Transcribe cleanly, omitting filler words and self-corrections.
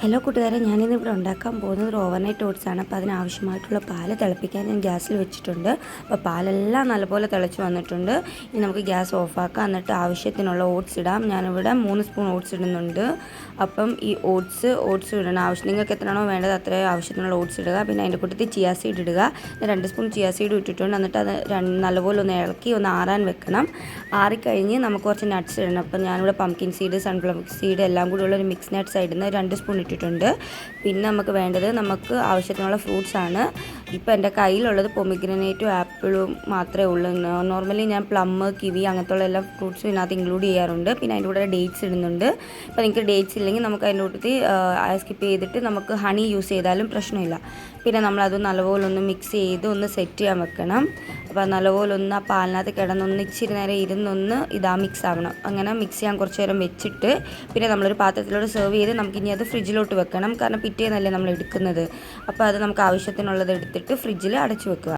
Hello കൂട്ടുകാരെ, ഞാനിന്ന് ഇവിടെ ഉണ്ടാക്കാൻ പോകുന്നത് ഒരു ഓവർനൈറ്റ് ഓട്സ് ആണ്. അപ്പോൾ അതിനാവശ്യമായിട്ടുള്ള പാല് തിളപ്പിക്കാൻ ഞാൻ ഗ്യാസിൽ വെച്ചിട്ടുണ്ട്. അപ്പോൾ പാലെല്ലാം നല്ലപോലെ തിളച്ച് വന്നിട്ടുണ്ട്. ഇനി നമുക്ക് ഗ്യാസ് ഓഫാക്കാം. എന്നിട്ട് ആവശ്യത്തിനുള്ള ഓട്സ് ഇടാം. ഞാനിവിടെ 3 സ്പൂൺ ഓട്സ് ഇടുന്നുണ്ട്. അപ്പം ഈ ഓട്സ് ഇടണം. നിങ്ങൾക്ക് എത്രയാണോ വേണ്ടത് അത്രയും ആവശ്യത്തിനുള്ള ഓട്സ് ഇടുക. പിന്നെ അതിൻ്റെ കൂട്ടത്തിൽ ചിയാ സീഡ് ഇടുക. 2 സ്പൂൺ ചിയാ സീഡ് ഇട്ടിട്ടുണ്ട്. എന്നിട്ട് അത് നല്ലപോലെ ഒന്ന് ഇളക്കി ഒന്ന് ആറാൻ വെക്കണം. ആറിക്കഴിഞ്ഞ് നമുക്ക് കുറച്ച് നട്ട്സ് ഇടണം. അപ്പം ഞാനിവിടെ പംകിൻ സീഡ്, സൺഫ്ലവർ സീഡ് എല്ലാം കൂടി ഉള്ളൊരു മിക്സ് നട്ട്സ് ഇടുന്നത് 2 സ്പൂൺ ഇട്ടിട്ടുണ്ട്. പിന്നെ നമുക്ക് വേണ്ടത് നമുക്ക് ആവശ്യത്തിനുള്ള ഫ്രൂട്ട്സ് ആണ്. ഇപ്പോൾ എൻ്റെ കയ്യിലുള്ളത് പൊമിഗ്രനേറ്റും ആപ്പിളും മാത്രമേ ഉള്ളൂ. നോർമലി ഞാൻ പ്ലം, കിവി അങ്ങനത്തെ ഉള്ള എല്ലാ ഫ്രൂട്ട്സും ഇതിനകത്ത് ഇൻക്ലൂഡ് ചെയ്യാറുണ്ട്. പിന്നെ അതിൻ്റെ കൂടെ ഡേറ്റ്സ് ഇടുന്നുണ്ട്. അപ്പോൾ നിങ്ങൾക്ക് ഡേറ്റ്സ് ഇല്ലെങ്കിൽ നമുക്ക് അതിൻ്റെ കൂട്ടത്തിൽ സ്കിപ്പ് ചെയ്തിട്ട് നമുക്ക് ഹണി യൂസ് ചെയ്താലും പ്രശ്നമില്ല. പിന്നെ നമ്മളത് നല്ലപോലെ ഒന്ന് മിക്സ് ചെയ്ത് ഒന്ന് സെറ്റ് ചെയ്യാൻ വെക്കണം. അപ്പോൾ നല്ലപോലെ ഒന്ന് ആ പാലിനകത്ത് കിടന്നൊന്ന് ഇച്ചിരി നേരം ഇരുന്നൊന്ന് മിക്സ് ആവണം. അങ്ങനെ മിക്സ് ചെയ്യാൻ കുറച്ച് നേരം വെച്ചിട്ട് പിന്നെ നമ്മളൊരു പാത്രത്തിലോട്ട് സെർവ് ചെയ്ത് നമുക്കിനി അത് ഫ്രിഡ്ജിലോട്ട് വെക്കണം. കാരണം പിറ്റേന്നല്ലേ നമ്മൾ എടുക്കുന്നത്. അപ്പോൾ അത് നമുക്ക് ആവശ്യത്തിനുള്ളത് എടുത്തിട്ട് ഫ്രിഡ്ജിൽ അടച്ചു വെക്കുക.